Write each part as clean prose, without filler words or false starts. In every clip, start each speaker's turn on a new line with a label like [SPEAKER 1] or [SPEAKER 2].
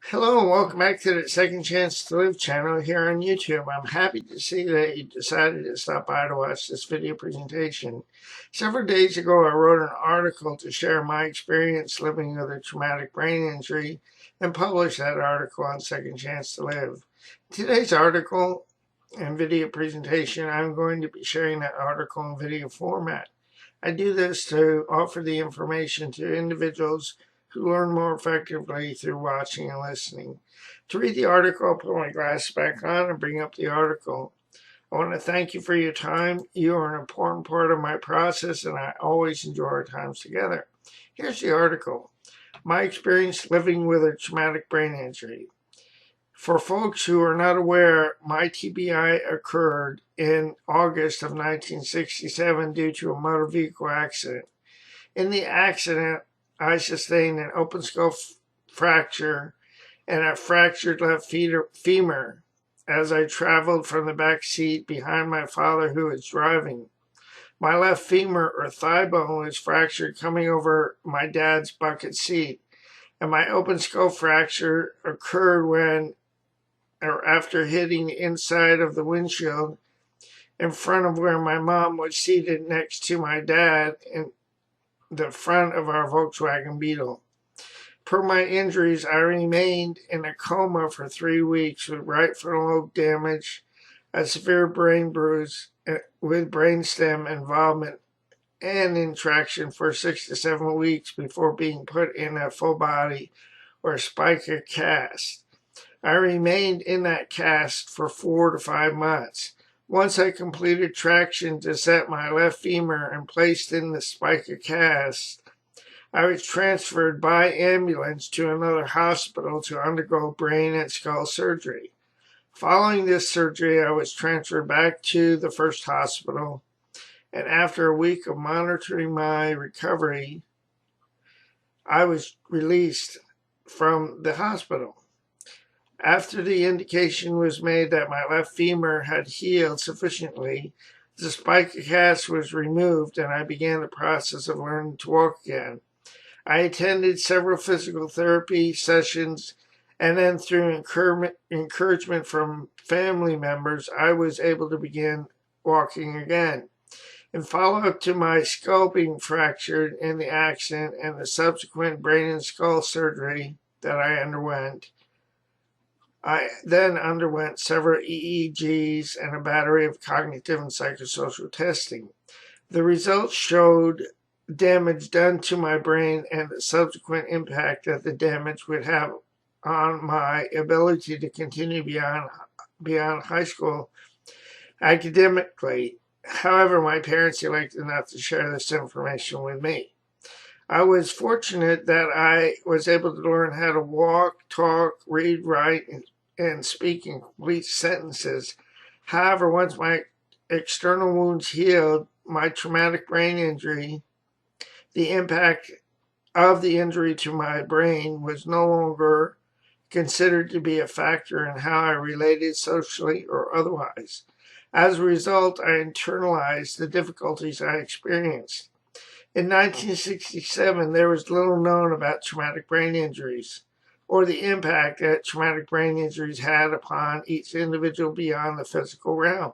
[SPEAKER 1] Hello and welcome back to the Second Chance to Live channel here on YouTube. I'm happy to see that you decided to stop by to watch this video presentation. Several days ago, I wrote an article to share my experience living with a traumatic brain injury and published that article on Second Chance to Live. In today's article and video presentation, I'm going to be sharing that article in video format. I do this to offer the information to individuals who learn more effectively through watching and listening. To read the article, I'll put my glasses back on and bring up the article. I want to thank you for your time. You are an important part of my process, and I always enjoy our times together. Here's the article. My experience living with a traumatic brain injury. For folks who are not aware, my TBI occurred in August of 1967 due to a motor vehicle accident. In the accident, I sustained an open skull fracture and a fractured left femur as I traveled from the back seat behind my father who was driving. My left femur or thigh bone was fractured coming over my dad's bucket seat, and my open skull fracture occurred when or after hitting the inside of the windshield in front of where my mom was seated next to my dad in the front of our Volkswagen Beetle. Per my injuries, I remained in a coma for 3 weeks with right frontal lobe damage, a severe brain bruise with brainstem involvement, and intraction for 6 to 7 weeks before being put in a full body or spica cast. I remained in that cast for 4 to 5 months. Once I completed traction to set my left femur and placed in the spica cast, I was transferred by ambulance to another hospital to undergo brain and skull surgery. Following this surgery, I was transferred back to the first hospital, and after a week of monitoring my recovery, I was released from the hospital. After the indication was made that my left femur had healed sufficiently, the spica cast was removed and I began the process of learning to walk again. I attended several physical therapy sessions, and then through encouragement from family members, I was able to begin walking again. In follow-up to my skull being fractured in the accident and the subsequent brain and skull surgery that I underwent, I then underwent several EEGs and a battery of cognitive and psychosocial testing. The results showed damage done to my brain and the subsequent impact that the damage would have on my ability to continue beyond high school academically. However, my parents elected not to share this information with me. I was fortunate that I was able to learn how to walk, talk, read, write, and speak in complete sentences. However, once my external wounds healed, my traumatic brain injury, the impact of the injury to my brain was no longer considered to be a factor in how I related socially or otherwise. As a result, I internalized the difficulties I experienced. In 1967, there was little known about traumatic brain injuries or the impact that traumatic brain injuries had upon each individual beyond the physical realm.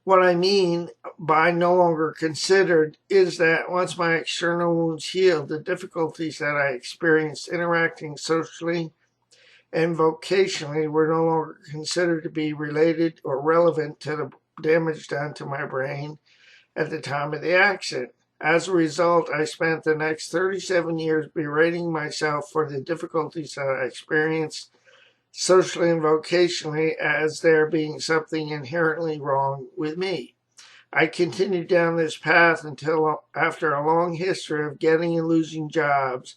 [SPEAKER 1] What I mean by no longer considered is that once my external wounds healed, the difficulties that I experienced interacting socially and vocationally were no longer considered to be related or relevant to the damage done to my brain at the time of the accident. As a result, I spent the next 37 years berating myself for the difficulties that I experienced socially and vocationally as there being something inherently wrong with me. I continued down this path until after a long history of getting and losing jobs,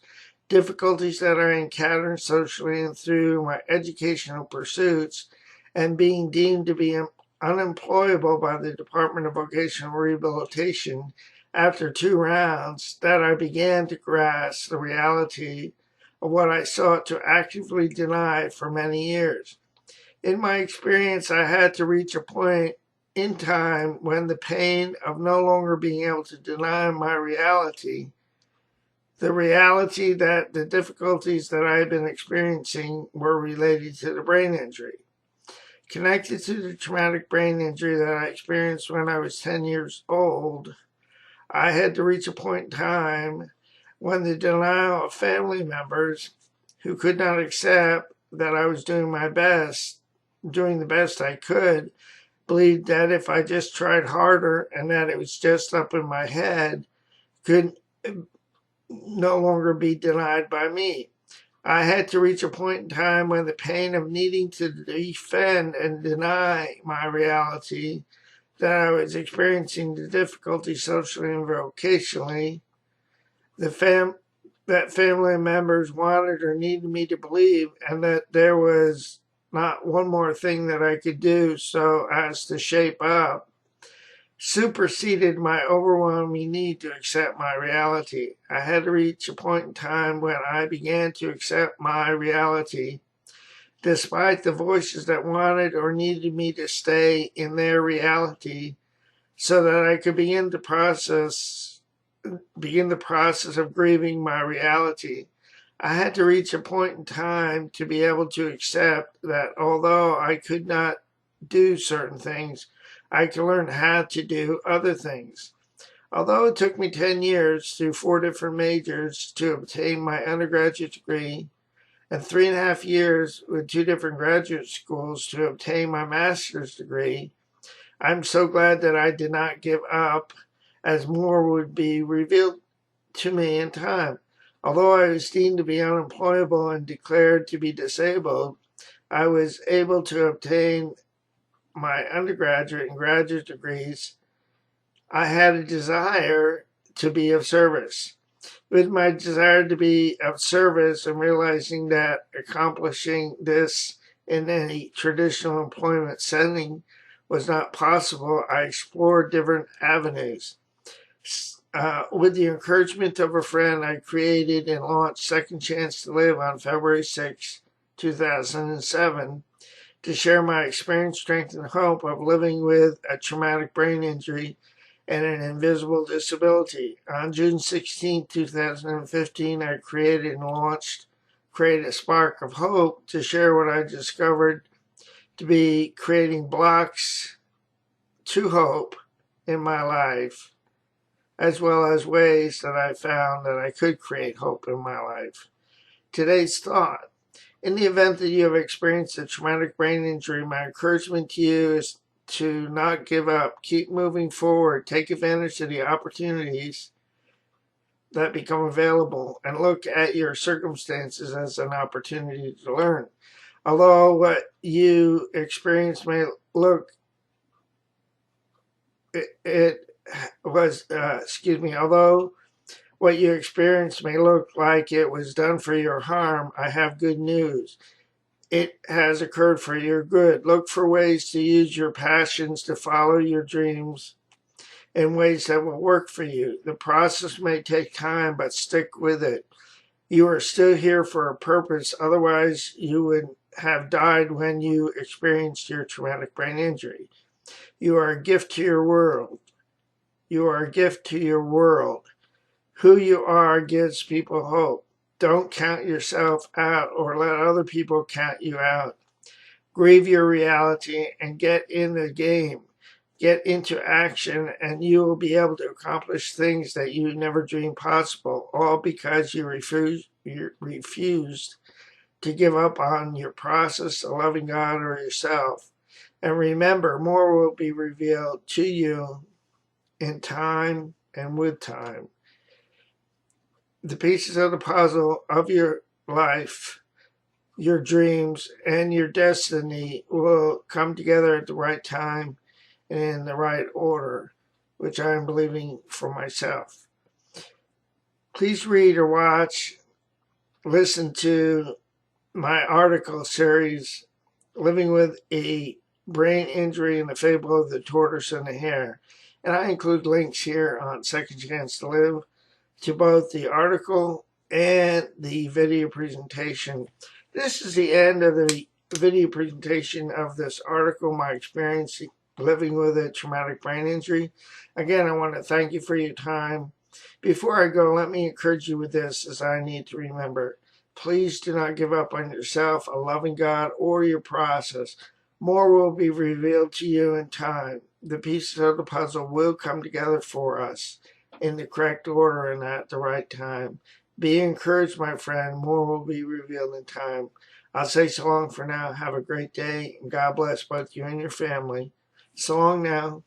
[SPEAKER 1] difficulties that I encountered socially and through my educational pursuits, and being deemed to be unemployable by the Department of Vocational Rehabilitation after 2 rounds, that I began to grasp the reality of what I sought to actively deny for many years. In my experience, I had to reach a point in time when the pain of no longer being able to deny my reality the reality that the difficulties that I had been experiencing were related to the brain injury. Connected to the traumatic brain injury that I experienced when I was 10 years old, I had to reach a point in time when the denial of family members who could not accept that I was doing the best I could, believed that if I just tried harder and that it was just up in my head, could no longer be denied by me. I had to reach a point in time when the pain of needing to defend and deny my reality, that I was experiencing the difficulty socially and vocationally, that family members wanted or needed me to believe, and that there was not one more thing that I could do so as to shape up, superseded my overwhelming need to accept my reality. I had to reach a point in time when I began to accept my reality, despite the voices that wanted or needed me to stay in their reality, so that I could begin the process of grieving my reality. I had to reach a point in time to be able to accept that although I could not do certain things, I could learn how to do other things. Although it took me 10 years through 4 different majors to obtain my undergraduate degree, and 3.5 years with 2 different graduate schools to obtain my master's degree, I'm so glad that I did not give up, as more would be revealed to me in time. Although I was deemed to be unemployable and declared to be disabled, I was able to obtain my undergraduate and graduate degrees. I had a desire to be of service. With my desire to be of service and realizing that accomplishing this in any traditional employment setting was not possible, I explored different avenues. With the encouragement of a friend, I created and launched Second Chance to Live on February 6, 2007, to share my experience, strength, and hope of living with a traumatic brain injury and an invisible disability. On June 16, 2015, I created and launched Create a Spark of Hope to share what I discovered to be creating blocks to hope in my life, as well as ways that I found that I could create hope in my life. Today's thought: in the event that you have experienced a traumatic brain injury, my encouragement to you is to not give up. Keep moving forward. Take advantage of the opportunities that become available and look at your circumstances as an opportunity to learn. Although what you experience may look, although what you experienced may look like it was done for your harm, I have good news. It has occurred for your good. Look for ways to use your passions to follow your dreams in ways that will work for you. The process may take time, but stick with it. You are still here for a purpose. Otherwise, you would have died when you experienced your traumatic brain injury. You are a gift to your world. You are a gift to your world. Who you are gives people hope. Don't count yourself out or let other people count you out. Grieve your reality and get in the game. Get into action, and you will be able to accomplish things that you never dreamed possible, all because you refused to give up on your process of loving God or yourself. And remember, more will be revealed to you in time and with time. The pieces of the puzzle of your life, your dreams, and your destiny will come together at the right time and in the right order, which I am believing for myself. Please read or watch, listen to my article series, Living with a Brain Injury and the Fable of the Tortoise and the Hare. And I include links here on Second Chance to Live to both the article and the video presentation. This is the end of the video presentation of this article, my experience living with a traumatic brain injury. Again, I want to thank you for your time. Before I go, let me encourage you with this as I need to remember. Please do not give up on yourself, a loving God, or your process. More will be revealed to you in time. The pieces of the puzzle will come together for us in the correct order and at the right time. Be encouraged, my friend. More will be revealed in time. I'll say so long for now. Have a great day, and God bless both you and your family. So long now.